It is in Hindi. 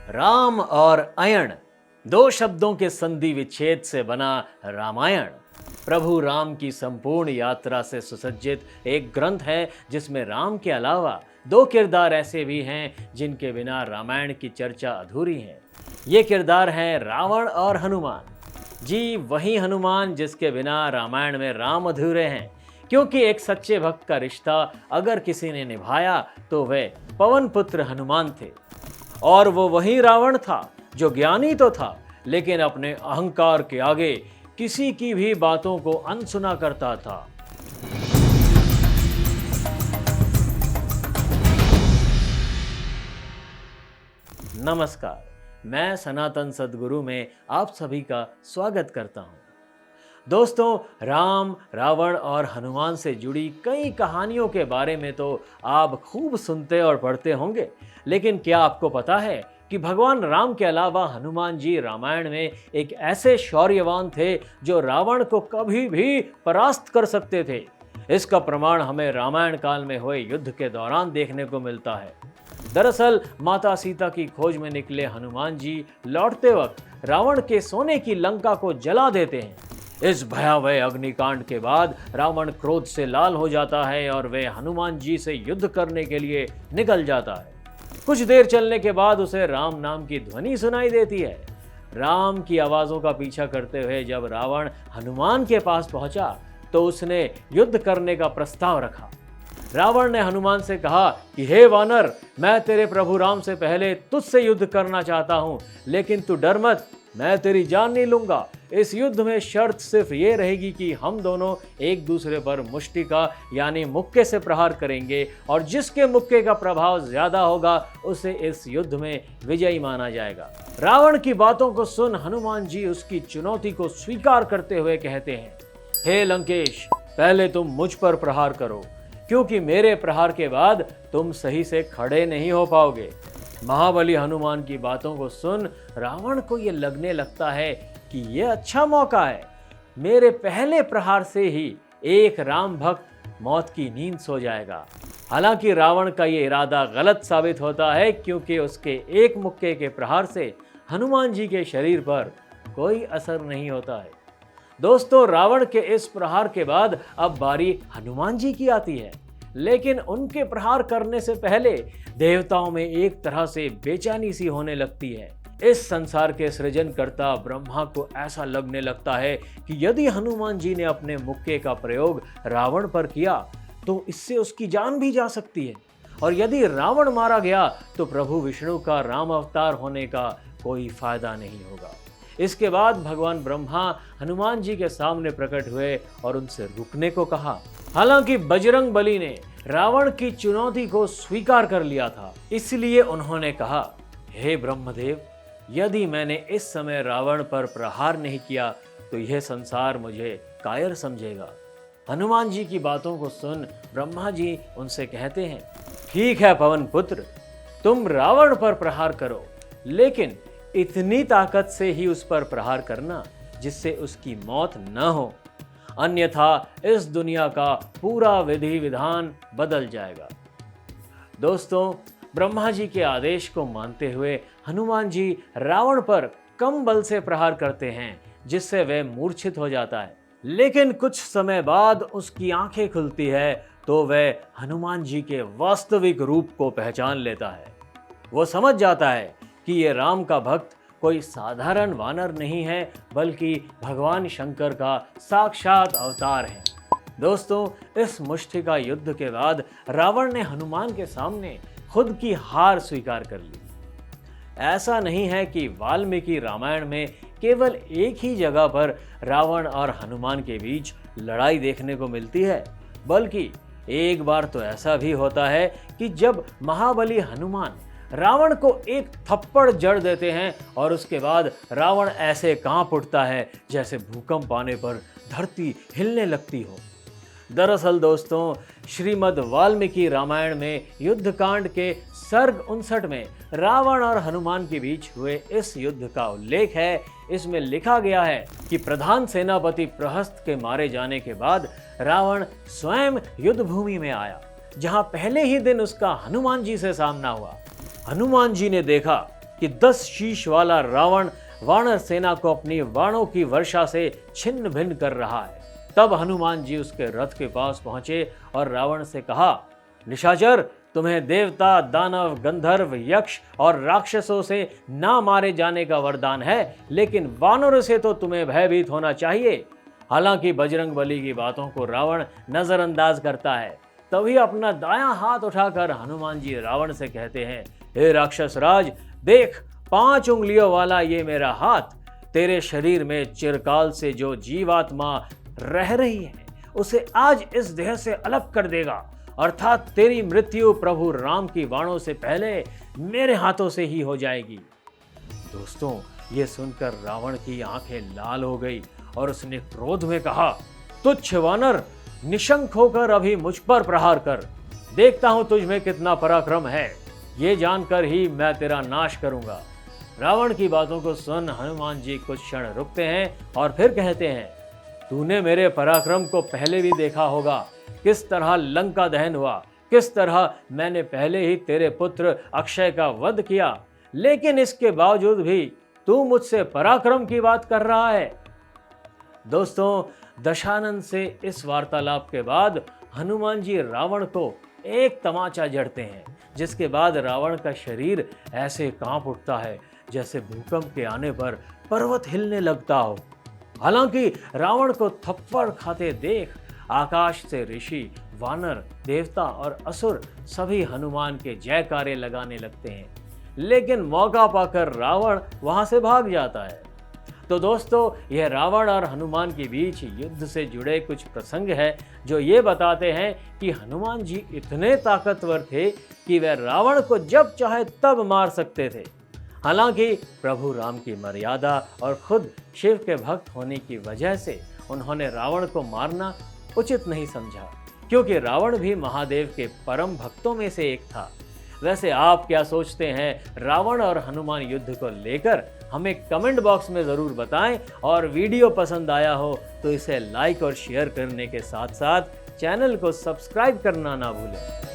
राम और अयण दो शब्दों के संधि विच्छेद से बना रामायण प्रभु राम की संपूर्ण यात्रा से सुसज्जित एक ग्रंथ है, जिसमें राम के अलावा दो किरदार ऐसे भी हैं जिनके बिना रामायण की चर्चा अधूरी है। ये किरदार हैं रावण और हनुमान। जी, वही हनुमान जिसके बिना रामायण में राम अधूरे हैं, क्योंकि एक सच्चे भक्त का रिश्ता अगर किसी ने निभाया तो वह पवन पुत्र हनुमान थे। और वो वही रावण था जो ज्ञानी तो था, लेकिन अपने अहंकार के आगे किसी की भी बातों को अनसुना करता था। नमस्कार, मैं सनातन सद्गुरु में आप सभी का स्वागत करता हूं। दोस्तों, राम, रावण और हनुमान से जुड़ी कई कहानियों के बारे में तो आप खूब सुनते और पढ़ते होंगे, लेकिन क्या आपको पता है कि भगवान राम के अलावा हनुमान जी रामायण में एक ऐसे शौर्यवान थे जो रावण को कभी भी परास्त कर सकते थे। इसका प्रमाण हमें रामायण काल में हुए युद्ध के दौरान देखने को मिलता है। दरअसल माता सीता की खोज में निकले हनुमान जी लौटते वक्त रावण के सोने की लंका को जला देते हैं। इस भयावह अग्निकांड के बाद रावण क्रोध से लाल हो जाता है और वह हनुमान जी से युद्ध करने के लिए निकल जाता है। कुछ देर चलने के बाद उसे राम नाम की ध्वनि सुनाई देती है। राम की आवाज़ों का पीछा करते हुए जब रावण हनुमान के पास पहुंचा तो उसने युद्ध करने का प्रस्ताव रखा। रावण ने हनुमान से कहा कि हे वानर, मैं तेरे प्रभु राम से पहले तुझसे युद्ध करना चाहता हूं, लेकिन तू डर मत, मैं तेरी जान नहीं लूंगा। इस युद्ध में शर्त सिर्फ ये रहेगी कि हम दोनों एक दूसरे पर मुष्टिका यानी मुक्के से प्रहार करेंगे, और जिसके मुक्के का प्रभाव ज्यादा होगा उसे इस युद्ध में विजयी माना जाएगा। रावण की बातों को सुन हनुमान जी उसकी चुनौती को स्वीकार करते हुए कहते हैं, हे लंकेश, पहले तुम मुझ पर प्रहार करो, क्योंकि मेरे प्रहार के बाद तुम सही से खड़े नहीं हो पाओगे। महाबली हनुमान की बातों को सुन रावण को यह लगने लगता है कि यह अच्छा मौका है। मेरे पहले प्रहार से ही एक राम भक्त मौत की नींद सो जाएगा। हालांकि रावण का यह इरादा गलत साबित होता है, क्योंकि उसके एक मुक्के के प्रहार से हनुमान जी के शरीर पर कोई असर नहीं होता है। दोस्तों, रावण के इस प्रहार के बाद अब बारी हनुमान जी की आती है, लेकिन उनके प्रहार करने से पहले देवताओं में एक तरह से बेचैनी सी होने लगती है। इस संसार के सृजनकर्ता ब्रह्मा को ऐसा लगने लगता है कि यदि हनुमान जी ने अपने मुक्के का प्रयोग रावण पर किया तो इससे उसकी जान भी जा सकती है, और यदि रावण मारा गया तो प्रभु विष्णु का राम अवतार होने का कोई फायदा नहीं होगा। इसके बाद भगवान ब्रह्मा हनुमान जी के सामने प्रकट हुए और उनसे रुकने को कहा। हालांकि बजरंग बली ने रावण की चुनौती को स्वीकार कर लिया था, इसलिए उन्होंने कहा, हे ब्रह्मदेव, यदि मैंने इस समय रावण पर प्रहार नहीं किया तो यह संसार मुझे कायर समझेगा। हनुमान जी की बातों को सुन ब्रह्मा जी उनसे कहते हैं, ठीक है पवन पुत्र, तुम रावण पर प्रहार करो, लेकिन इतनी ताकत से ही उस पर प्रहार करना जिससे उसकी मौत न हो, अन्यथा इस दुनिया का पूरा विधि विधान बदल जाएगा। दोस्तों, ब्रह्मा जी के आदेश को मानते हुए हनुमान जी रावण पर कम बल से प्रहार करते हैं, जिससे वह मूर्छित हो जाता है। लेकिन कुछ समय बाद उसकी आंखें खुलती है तो वह हनुमान जी के वास्तविक रूप को पहचान लेता है। वो समझ जाता है कि ये राम का भक्त कोई साधारण वानर नहीं है, बल्कि भगवान शंकर का साक्षात अवतार है। दोस्तों, इस मुष्टिका युद्ध के बाद रावण ने हनुमान के सामने खुद की हार स्वीकार कर ली। ऐसा नहीं है कि वाल्मीकि रामायण में केवल एक ही जगह पर रावण और हनुमान के बीच लड़ाई देखने को मिलती है, बल्कि एक बार तो ऐसा भी होता है कि जब महाबली हनुमान रावण को एक थप्पड़ जड़ देते हैं और उसके बाद रावण ऐसे कांप उठता है जैसे भूकंप आने पर धरती हिलने लगती हो। दरअसल दोस्तों, श्रीमद् वाल्मीकि रामायण में युद्धकांड के सर्ग 59 में रावण और हनुमान के बीच हुए इस युद्ध का उल्लेख है। इसमें लिखा गया है कि प्रधान सेनापति प्रहस्त के मारे जाने के बाद रावण स्वयं युद्ध भूमि में आया, जहां पहले ही दिन उसका हनुमान जी से सामना हुआ। हनुमान जी ने देखा कि 10 शीश वाला रावण वानर सेना को अपनी बाणों की वर्षा से छिन्न भिन्न कर रहा है। तब हनुमान जी उसके रथ के पास पहुंचे और रावण से कहा, निशाचर, तुम्हें देवता, दानव, गंधर्व, यक्ष और राक्षसों से ना मारे जाने का वरदान है, लेकिन वानरों से तो तुम्हें भयभीत होना चाहिए। हालांकि बजरंगबली की बातों को रावण नजरअंदाज करता है। तभी अपना दायां हाथ उठाकर हनुमान जी रावण से कहते हैं, हे राक्षस राज, देख 5 उंगलियों वाला ये मेरा हाथ तेरे शरीर में चिरकाल से जो जीवात्मा रह रही है उसे आज इस देह से अलग कर देगा, अर्थात तेरी मृत्यु प्रभु राम की बाणों से पहले मेरे हाथों से ही हो जाएगी। दोस्तों, ये सुनकर रावण की आंखें लाल हो गई और उसने क्रोध में कहा, तुच्छ वानर, निशंक होकर अभी मुझ पर प्रहार कर, देखता हूं तुझ में कितना पराक्रम है, ये जानकर ही मैं तेरा नाश करूंगा। रावण की बातों को सुन हनुमान जी कुछ क्षण रुकते हैं और फिर कहते हैं, तूने मेरे पराक्रम को पहले भी देखा होगा, किस तरह लंका दहन हुआ, किस तरह मैंने पहले ही तेरे पुत्र अक्षय का वध किया, लेकिन इसके बावजूद भी तू मुझसे पराक्रम की बात कर रहा है। दोस्तों, दशानन से इस वार्तालाप के बाद हनुमान जी रावण को एक तमाचा जड़ते हैं, जिसके बाद रावण का शरीर ऐसे कांप उठता है जैसे भूकंप के आने पर पर्वत हिलने लगता हो। हालांकि रावण को थप्पड़ खाते देख आकाश से ऋषि, वानर, देवता और असुर सभी हनुमान के जयकारे लगाने लगते हैं, लेकिन मौका पाकर रावण वहां से भाग जाता है। तो दोस्तों, यह रावण और हनुमान के बीच युद्ध से जुड़े कुछ प्रसंग है जो ये बताते हैं कि हनुमान जी इतने ताकतवर थे कि वह रावण को जब चाहे तब मार सकते थे। हालांकि प्रभु राम की मर्यादा और खुद शिव के भक्त होने की वजह से उन्होंने रावण को मारना उचित नहीं समझा, क्योंकि रावण भी महादेव के परम भक्तों में से एक था। वैसे आप क्या सोचते हैं रावण और हनुमान युद्ध को लेकर? हमें कमेंट बॉक्स में ज़रूर बताएं, और वीडियो पसंद आया हो तो इसे लाइक और शेयर करने के साथ साथ चैनल को सब्सक्राइब करना ना भूलें।